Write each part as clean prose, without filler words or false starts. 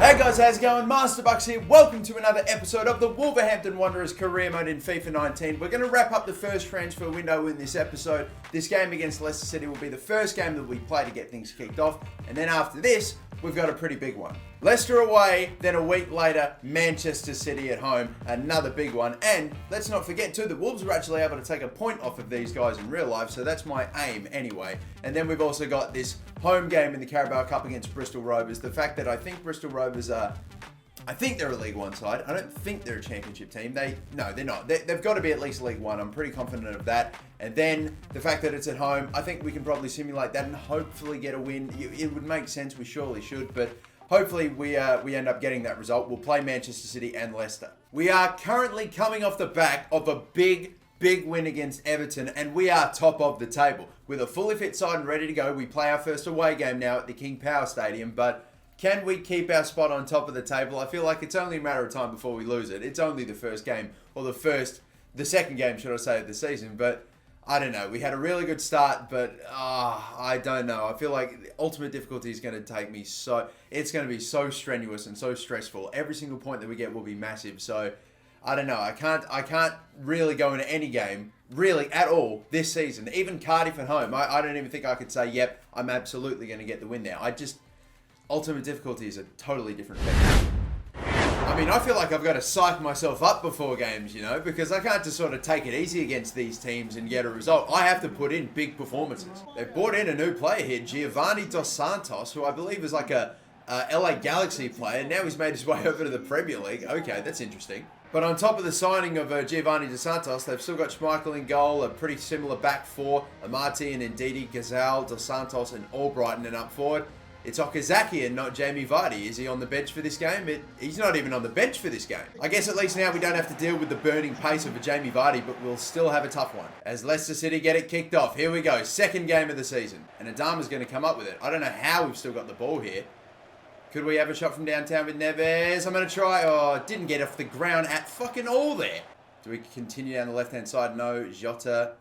Hey guys, how's it going? MasterBucks here. Welcome to another episode of the Wolverhampton Wanderers career mode in FIFA 19. We're going to wrap up the first transfer window in this episode. This game against Leicester City will be the first game that we play to get things kicked off. And then after this, we've got a pretty big one. Leicester away, then a week later, Manchester City at home. Another big one. And let's not forget too, the Wolves were actually able to take a point off of these guys in real life. So that's my aim anyway. And then we've also got this home game in the Carabao Cup against Bristol Rovers. The fact that I think Bristol Rovers are... I think they're a League One side. I don't think they're a Championship team. No, they're not. They've got to be at least League One. I'm pretty confident of that. And then the fact that it's at home, I think we can probably simulate that and hopefully get a win. It would make sense. We surely should. But hopefully we end up getting that result. We'll play Manchester City and Leicester. We are currently coming off the back of a big win against Everton, and we are top of the table. With a fully fit side and ready to go, we play our first away game now at the King Power Stadium, but can we keep our spot on top of the table? I feel like it's only a matter of time before we lose it. It's only the first game, or the second game, should I say, of the season, but I don't know. We had a really good start, but I don't know. I feel like ultimate difficulty is going to take me it's going to be so strenuous and so stressful. Every single point that we get will be massive, so I don't know. I can't really go into any game, really, at all, this season. Even Cardiff at home, I don't even think I could say, yep, I'm absolutely going to get the win now. Ultimate difficulty is a totally different thing. I mean, I feel like I've got to psych myself up before games, because I can't just sort of take it easy against these teams and get a result. I have to put in big performances. They've brought in a new player here, Giovanni Dos Santos, who I believe is like a LA Galaxy player. Now he's made his way over to the Premier League. Okay, that's interesting. But on top of the signing of Giovanni Dos Santos, they've still got Schmeichel in goal, a pretty similar back four, Amati and Ndidi, Gazal, Dos Santos and Albrighton, and up forward, it's Okazaki and not Jamie Vardy. Is he on the bench for this game? He's not even on the bench for this game. I guess at least now we don't have to deal with the burning pace of a Jamie Vardy, but we'll still have a tough one. As Leicester City get it kicked off. Here we go. Second game of the season. And Adama's going to come up with it. I don't know how we've still got the ball here. Could we have a shot from downtown with Neves? I'm going to try. Oh, didn't get off the ground at fucking all there. Do we continue down the left-hand side? No. Jota.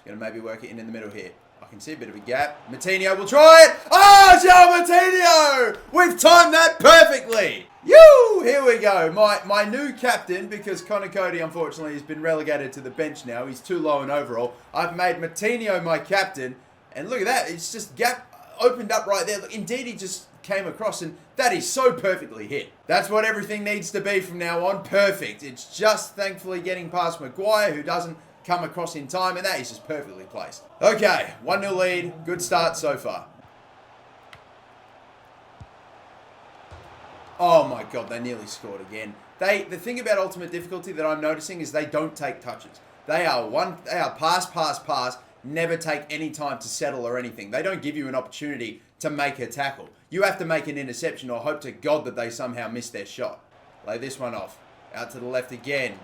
Going to maybe work it in the middle here. I can see a bit of a gap. Matinho will try it. Oh, Joe Matinho! We've timed that perfectly. Yoo! Here we go. My new captain, because Connor Cody, unfortunately, has been relegated to the bench now. He's too low in overall. I've made Matinho my captain. And look at that. It's just gap opened up right there. Look, indeed, he just came across, and that is so perfectly hit. That's what everything needs to be from now on. Perfect. It's just thankfully getting past Maguire, who doesn't come across in time, and that is just perfectly placed. Okay, 1-0 lead. Good start so far. Oh my god, they nearly scored again. The thing about ultimate difficulty that I'm noticing is they don't take touches. They are pass, never take any time to settle or anything. They don't give you an opportunity to make a tackle. You have to make an interception or hope to God that they somehow miss their shot. Lay this one off. Out to the left again.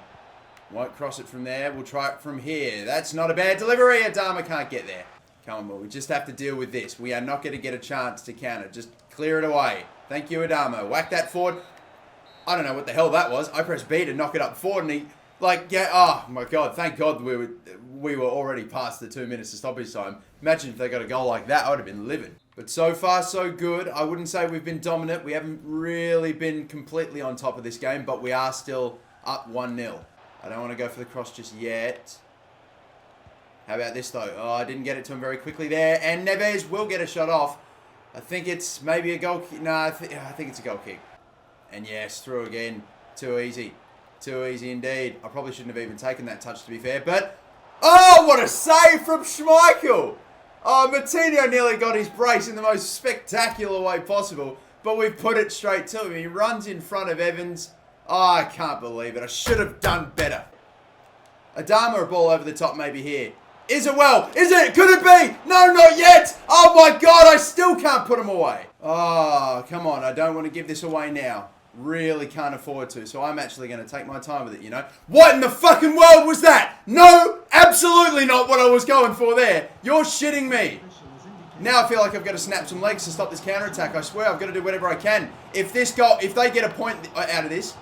Won't cross it from there. We'll try it from here. That's not a bad delivery. Adama can't get there. Come on, Will. We just have to deal with this. We are not going to get a chance to counter. Just clear it away. Thank you, Adama. Whack that forward. I don't know what the hell that was. I pressed B to knock it up forward, and he, oh my God. Thank God we were already past the 2 minutes of stoppage time. Imagine if they got a goal like that. I would have been livid. But so far, so good. I wouldn't say we've been dominant. We haven't really been completely on top of this game, but we are still up 1-0. I don't want to go for the cross just yet. How about this, though? Oh, I didn't get it to him very quickly there. And Neves will get a shot off. I think it's maybe a goal kick. No, I think it's a goal kick. And yes, through again. Too easy. Too easy indeed. I probably shouldn't have even taken that touch, to be fair. But, oh, what a save from Schmeichel. Oh, Matinho nearly got his brace in the most spectacular way possible. But we've put it straight to him. He runs in front of Evans. Oh, I can't believe it. I should have done better. Adama, a ball over the top maybe here. Is it well? Is it? Could it be? No, not yet. Oh my God, I still can't put him away. Oh, come on. I don't want to give this away now. Really can't afford to. So I'm actually going to take my time with it, What in the fucking world was that? No, absolutely not what I was going for there. You're shitting me. Now I feel like I've got to snap some legs to stop this counter-attack. I swear I've got to do whatever I can. If they get a point out of this,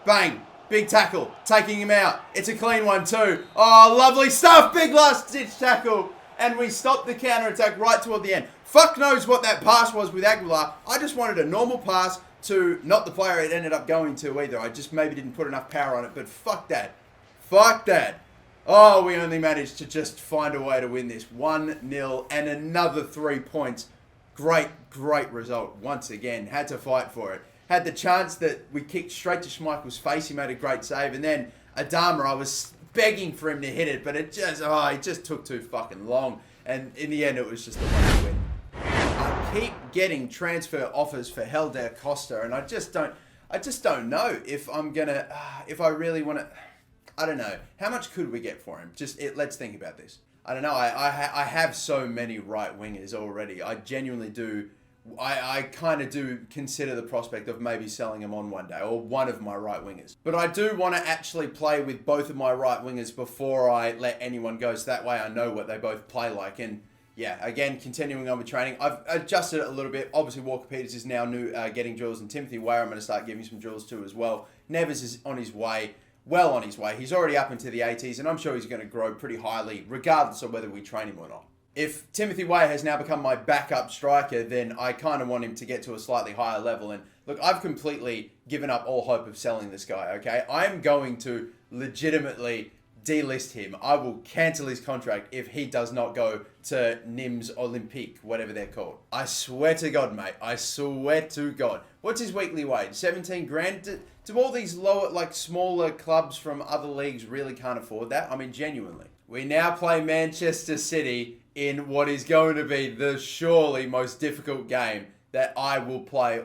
bang. Big tackle. Taking him out. It's a clean one too. Oh, lovely stuff. Big last-ditch tackle. And we stopped the counter-attack right toward the end. Fuck knows what that pass was with Aguilar. I just wanted a normal pass to not the player it ended up going to either. I just maybe didn't put enough power on it, but fuck that. Fuck that. Oh, we only managed to just find a way to win this. 1-0 and another 3 points. Great result once again. Had to fight for it. Had the chance that we kicked straight to Schmeichel's face. He made a great save. And then Adama, I was begging for him to hit it, but it just took too fucking long. And in the end, it was just a lucky win. I keep getting transfer offers for Helder Costa, and I just don't know if I'm gonna, if I really want to. I don't know. How much could we get for him? Let's think about this. I don't know. I have so many right wingers already. I genuinely do. I kind of do consider the prospect of maybe selling him on one day, or one of my right wingers. But I do want to actually play with both of my right wingers before I let anyone go, so that way I know what they both play like. And yeah, again, continuing on with training, I've adjusted it a little bit. Obviously, Walker Peters is now new, getting drills, and Timothy Weah I'm going to start giving some drills to as well. Neves is on his way. Well on his way. He's already up into the 80s, and I'm sure he's going to grow pretty highly, regardless of whether we train him or not. If Timothy Weah has now become my backup striker, then I kind of want him to get to a slightly higher level. And look, I've completely given up all hope of selling this guy, okay? I'm going to legitimately delist him. I will cancel his contract if he does not go to Nîmes Olympique, whatever they're called. I swear to God, mate. I swear to God. What's his weekly wage? 17 grand? Do all these lower, smaller clubs from other leagues really can't afford that? I mean, genuinely. We now play Manchester City in what is going to be the surely most difficult game that I will play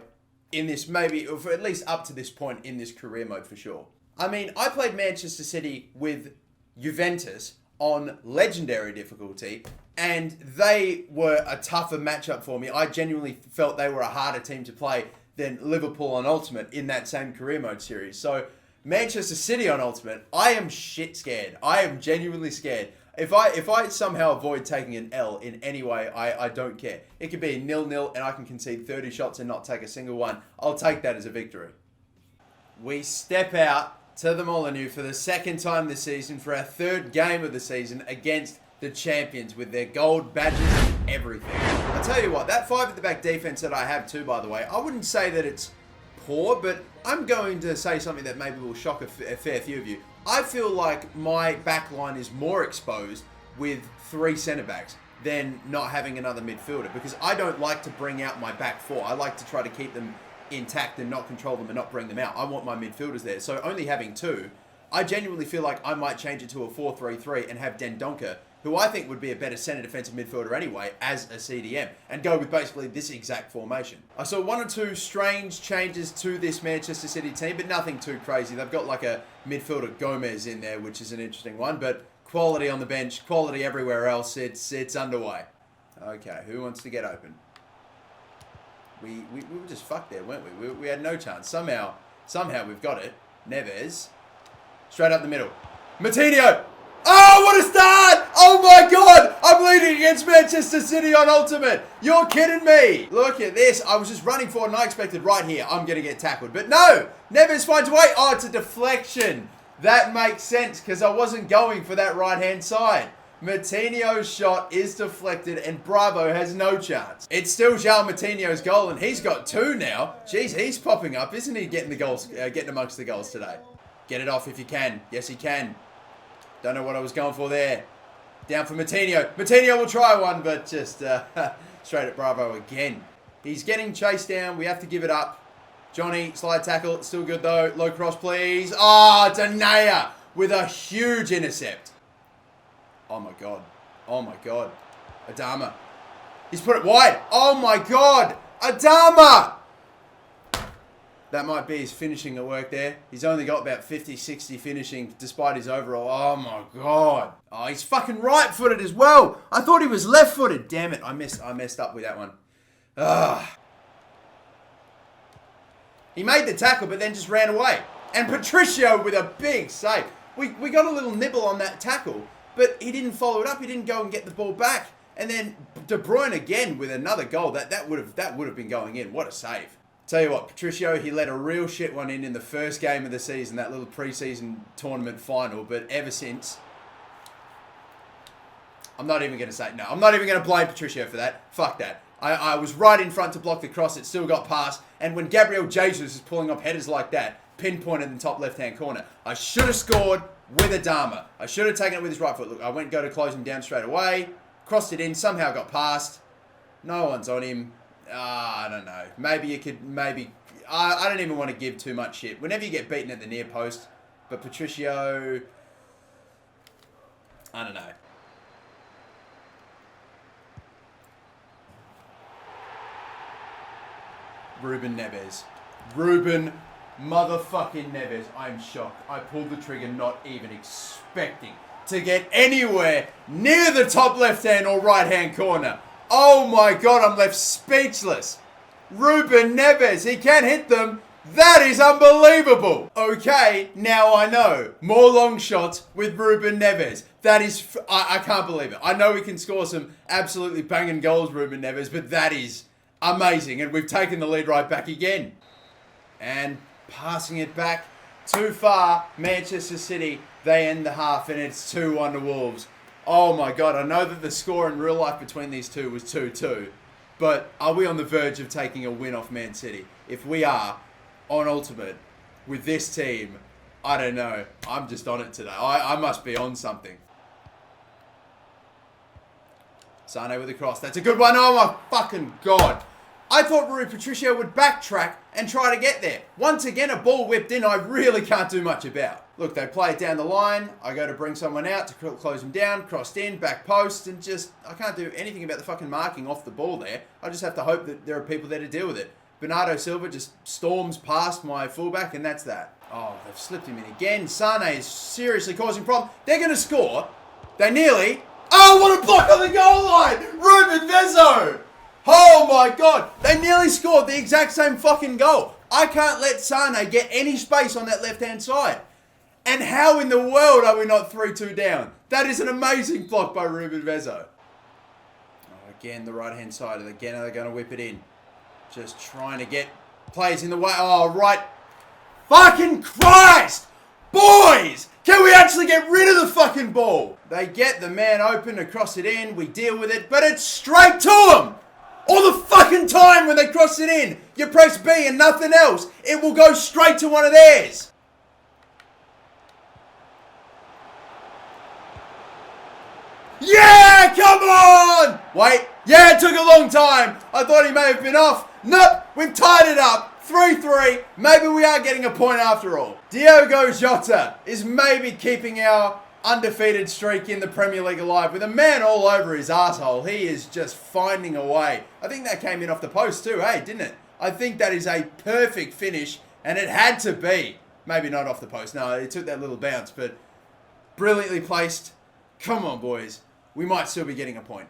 in this, maybe, or for at least up to this point in this career mode for sure. I mean, I played Manchester City with Juventus on legendary difficulty, and they were a tougher matchup for me. I genuinely felt they were a harder team to play than Liverpool on Ultimate in that same career mode series. So Manchester City on Ultimate, I am shit scared. I am genuinely scared. If I somehow avoid taking an L in any way, I don't care. It could be a 0-0 and I can concede 30 shots and not take a single one. I'll take that as a victory. We step out to the Molineux for the second time this season for our third game of the season against the champions with their gold badges and everything. I'll tell you what, that 5 at the back defense that I have too, by the way, I wouldn't say that it's poor, but I'm going to say something that maybe will shock a fair few of you. I feel like my back line is more exposed with 3 centre-backs than not having another midfielder, because I don't like to bring out my back 4. I like to try to keep them intact and not control them and not bring them out. I want my midfielders there. So only having 2, I genuinely feel like I might change it to a 4-3-3 and have Dendoncker, who I think would be a better centre defensive midfielder anyway, as a CDM, and go with basically this exact formation. I saw 1 or 2 strange changes to this Manchester City team, but nothing too crazy. They've got like a midfielder Gomez in there, which is an interesting one, but quality on the bench, quality everywhere else. It's underway. Okay, who wants to get open? We were just fucked there, weren't we? We had no chance. Somehow we've got it. Neves. Straight up the middle. Matinho! Oh, what a start! Oh my God! I'm leading against Manchester City on Ultimate. You're kidding me. Look at this. I was just running forward and I expected right here I'm going to get tackled. But no! Neves finds a way. Oh, it's a deflection. That makes sense because I wasn't going for that right-hand side. Matinho's shot is deflected and Bravo has no chance. It's still João Matinho's goal and he's got 2 now. Jeez, he's popping up, isn't he? Getting the goals, getting amongst the goals today. Get it off if you can. Yes, he can. Don't know what I was going for there. Down for Matinho. Matinho will try one, but just straight at Bravo again. He's getting chased down. We have to give it up. Johnny, slide tackle. Still good though. Low cross, please. Oh, Danaya with a huge intercept. Oh my God. Oh my God. Adama. He's put it wide. Oh my God. Adama. That might be his finishing at work there. He's only got about 50, 60 finishing despite his overall. Oh my God. Oh, he's fucking right-footed as well. I thought he was left-footed. Damn it. I messed up with that one. Ugh. He made the tackle but then just ran away. And Patricio with a big save. We got a little nibble on that tackle, but he didn't follow it up. He didn't go and get the ball back. And then De Bruyne again with another goal. That would have been going in. What a save. Tell you what, Patricio, he let a real shit one in the first game of the season, that little pre-season tournament final, but ever since, I'm not even going to say, no, I'm not even going to blame Patricio for that. Fuck that. I was right in front to block the cross. It still got past. And when Gabriel Jesus is pulling off headers like that, pinpointed in the top left-hand corner, I should have scored with Adama. I should have taken it with his right foot. Look, I went go to close him down straight away. Crossed it in. Somehow got past. No one's on him. I don't know. Maybe you could, I don't even want to give too much shit. Whenever you get beaten at the near post. But Patricio, I don't know. Ruben Neves. Ruben motherfucking Neves. I'm shocked. I pulled the trigger not even expecting to get anywhere near the top left-hand or right-hand corner. Oh my God, I'm left speechless. Ruben Neves, he can't hit them. That is unbelievable. Okay, now I know. More long shots with Ruben Neves. That is, I can't believe it. I know we can score some absolutely banging goals, Ruben Neves, but that is amazing. And we've taken the lead right back again. And passing it back too far, Manchester City, they end the half and it's 2-1 to Wolves. Oh my God, I know that the score in real life between these two was 2-2. But are we on the verge of taking a win off Man City? If we are, on Ultimate, with this team, I don't know. I'm just on it today. I must be on something. Sane with the cross. That's a good one. Oh my fucking God. I thought Rui Patricio would backtrack and try to get there. Once again, a ball whipped in I really can't do much about. Look, they play it down the line. I go to bring someone out to close him down. Crossed in, back post, and just, I can't do anything about the fucking marking off the ball there. I just have to hope that there are people there to deal with it. Bernardo Silva just storms past my fullback, and that's that. Oh, they've slipped him in again. Sane is seriously causing problems. They're going to score. They nearly... Oh, what a block on the goal line! Ruben Vezzo! Oh my God! They nearly scored the exact same fucking goal. I can't let Sane get any space on that left-hand side. And how in the world are we not 3-2 down? That is an amazing block by Ruben Vezzo. Oh, again, the right-hand side. And again, are they going to whip it in? Just trying to get players in the way. Oh, right. Fucking Christ! Boys! Can we actually get rid of the fucking ball? They get the man open to cross it in. We deal with it, but it's straight to them! All the fucking time when they cross it in, you press B and nothing else. It will go straight to one of theirs. Yeah, come on! Wait, yeah, it took a long time. I thought he may have been off. Nope, we've tied it up. 3-3. Maybe we are getting a point after all. Diogo Jota is maybe keeping our undefeated streak in the Premier League alive with a man all over his asshole. He is just finding a way. I think that came in off the post too, hey, didn't it? I think that is a perfect finish, and it had to be. Maybe not off the post. No, it took that little bounce, but brilliantly placed. Come on, boys. We might still be getting a point.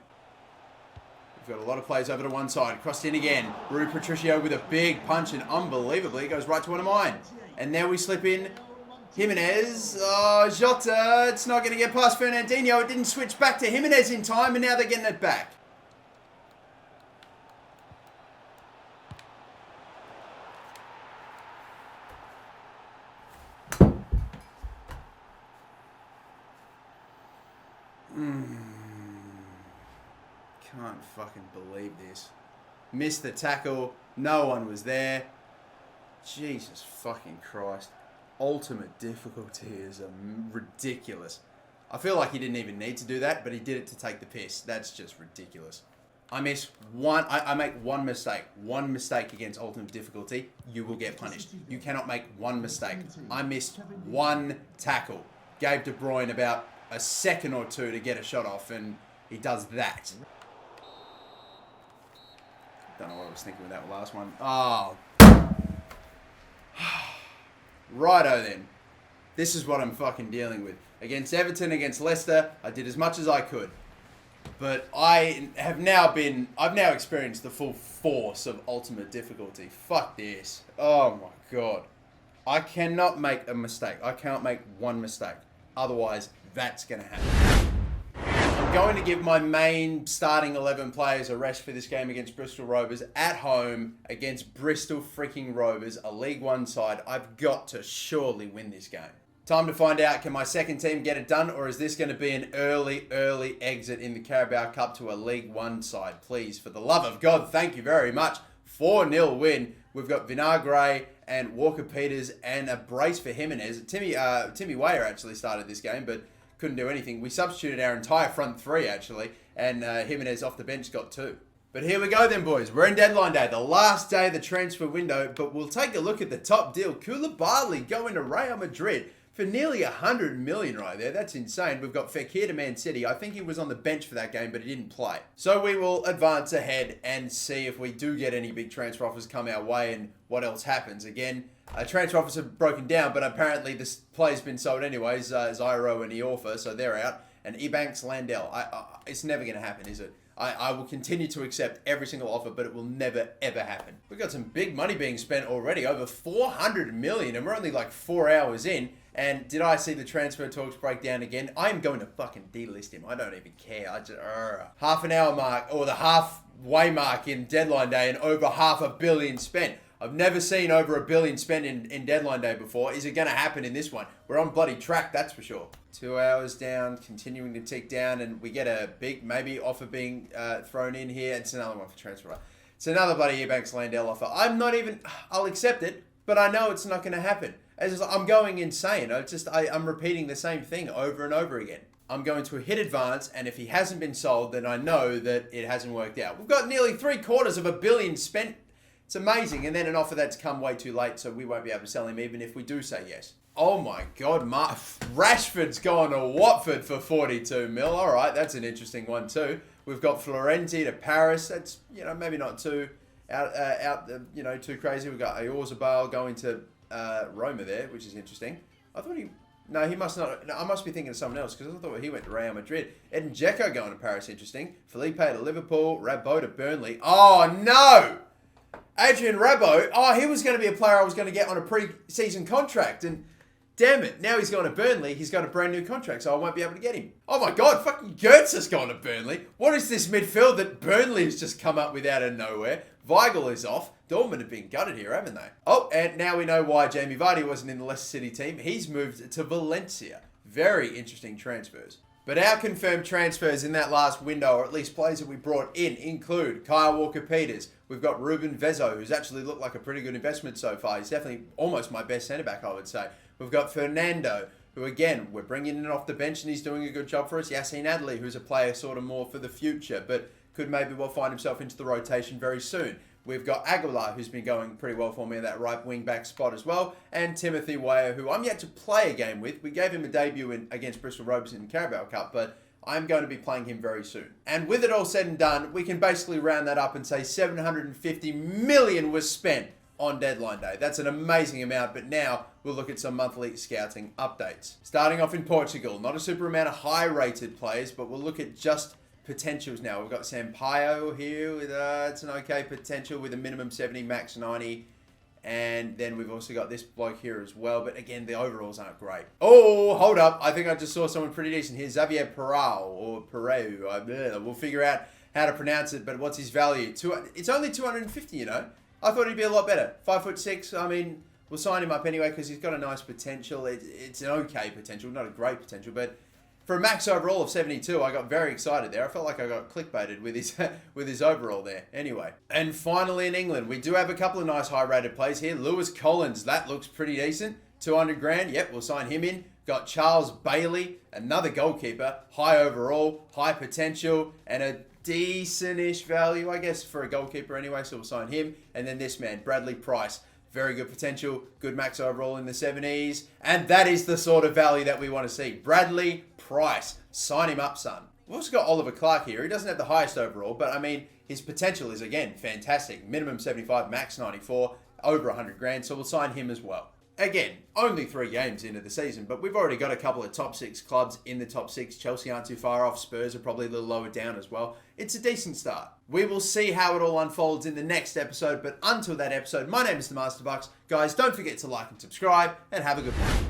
We've got a lot of players over to one side. Crossed in again. Rui Patricio with a big punch, and unbelievably, it goes right to one of mine. And now we slip in Jimenez. Oh, Jota. It's not going to get past Fernandinho. It didn't switch back to Jimenez in time, and now they're getting it back. Can't fucking believe this. Missed the tackle. No one was there. Jesus fucking Christ. Ultimate difficulty is ridiculous. I feel like he didn't even need to do that, but he did it to take the piss. That's just ridiculous. I miss one. I make one mistake. One mistake against ultimate difficulty, you will get punished. You cannot make one mistake. I missed one tackle. Gave De Bruyne about a second or two to get a shot off, and he does that. Don't know what I was thinking with that last one. Oh. Righto then. This is what I'm fucking dealing with. Against Everton, against Leicester, I did as much as I could. But I've now experienced the full force of ultimate difficulty. Fuck this. Oh my God. I cannot make a mistake. I cannot make one mistake. Otherwise, that's going to happen. I'm going to give my main starting 11 players a rest for this game against Bristol Rovers at home against Bristol freaking Rovers, a League One side. I've got to surely win this game. Time to find out, can my second team get it done, or is this going to be an early exit in the Carabao Cup to a League One side? Please, for the love of God, thank you very much. 4-0 win. We've got Vinagre and Walker-Peters and a brace for Jimenez. Timmy Weah actually started this game, but couldn't do anything. We substituted our entire front three, actually, and Jimenez off the bench got 2. But here we go then, boys. We're in deadline day, the last day of the transfer window, but we'll take a look at the top deal. Koulibaly going to Real Madrid for nearly 100 million right there. That's insane. We've got Fekir to Man City. I think he was on the bench for that game, but he didn't play. So we will advance ahead and see if we do get any big transfer offers come our way and what else happens. Again, transfer offers have broken down, but apparently this play's been sold anyways. Zyro and Iorfa, so they're out. And Ebanks Landell. It's never going to happen, is it? I will continue to accept every single offer, but it will never, ever happen. We've got some big money being spent already, over 400 million, and we're only like 4 hours in. And did I see the transfer talks break down again? I'm going to fucking delist him. I don't even care. I just, half an hour mark, or the halfway mark in deadline day, and over $500 million spent. I've never seen over $1 billion spent in deadline day before. Is it going to happen in this one? We're on bloody track, that's for sure. 2 hours down, continuing to tick down, and we get a big maybe offer being thrown in here. It's another one for transfer. It's another bloody Ebanks Landell offer. I'll accept it, but I know it's not going to happen. I'm going insane. I'm repeating the same thing over and over again. I'm going to hit advance, and if he hasn't been sold, then I know that it hasn't worked out. We've got nearly $750 million spent. It's amazing. And then an offer that's come way too late, so we won't be able to sell him even if we do say yes. Oh my God, Rashford's gone to Watford for 42 mil. All right, that's an interesting one too. We've got Florenzi to Paris. That's, maybe not too too crazy. We've got Oyarzabal going to Roma there, which is interesting. He must not. No, I must be thinking of someone else because I thought he went to Real Madrid. Edin Dzeko going to Paris, interesting. Felipe to Liverpool. Rabot to Burnley. Oh no! Adrian Rabot. Oh, he was going to be a player I was going to get on a pre-season contract, and damn it, now he's gone to Burnley. He's got a brand new contract, so I won't be able to get him. Oh my God, fucking Gertz has gone to Burnley. What is this midfield that Burnley has just come up with out of nowhere? Weigl is off. Dortmund have been gutted here, haven't they? Oh, and now we know why Jamie Vardy wasn't in the Leicester City team. He's moved to Valencia. Very interesting transfers. But our confirmed transfers in that last window, or at least players that we brought in, include Kyle Walker-Peters. We've got Ruben Vezo, who's actually looked like a pretty good investment so far. He's definitely almost my best centre-back, I would say. We've got Fernando, who again, we're bringing in off the bench and he's doing a good job for us. Yassine Adli, who's a player sort of more for the future, but could maybe well find himself into the rotation very soon. We've got Aguilar, who's been going pretty well for me in that right wing-back spot as well. And Timothy Weah, who I'm yet to play a game with. We gave him a debut against Bristol Rovers in the Carabao Cup, but I'm going to be playing him very soon. And with it all said and done, we can basically round that up and say 750 million was spent on deadline day. That's an amazing amount, but now we'll look at some monthly scouting updates. Starting off in Portugal, not a super amount of high-rated players, but we'll look at just potentials now. We've got Sampaio here with it's an okay potential with a minimum 70, max 90. And then we've also got this bloke here as well. But again, the overalls aren't great. Oh, hold up. I think I just saw someone pretty decent here. Xavier Perau or Pereu. We'll figure out how to pronounce it. But what's his value? It's only 250, I thought he'd be a lot better. 5'6". I mean, we'll sign him up anyway because he's got a nice potential. It's an okay potential, not a great potential, but for a max overall of 72, I got very excited there. I felt like I got clickbaited with his overall there. Anyway, and finally in England, we do have a couple of nice high-rated plays here. Lewis Collins, that looks pretty decent. 200 grand, yep, we'll sign him in. Got Charles Bailey, another goalkeeper, high overall, high potential, and a decent-ish value, I guess, for a goalkeeper anyway, so we'll sign him. And then this man, Bradley Price. Very good potential, good max overall in the 70s. And that is the sort of value that we want to see. Bradley Price. Sign him up, son. We've also got Oliver Clark here. He doesn't have the highest overall, but I mean, his potential is, again, fantastic. Minimum 75, max 94, over 100 grand, so we'll sign him as well. Again, only 3 games into the season, but we've already got a couple of top 6 clubs in the top 6. Chelsea aren't too far off. Spurs are probably a little lower down as well. It's a decent start. We will see how it all unfolds in the next episode, but until that episode, my name is the MasterBucks. Guys, don't forget to like and subscribe, and have a good one.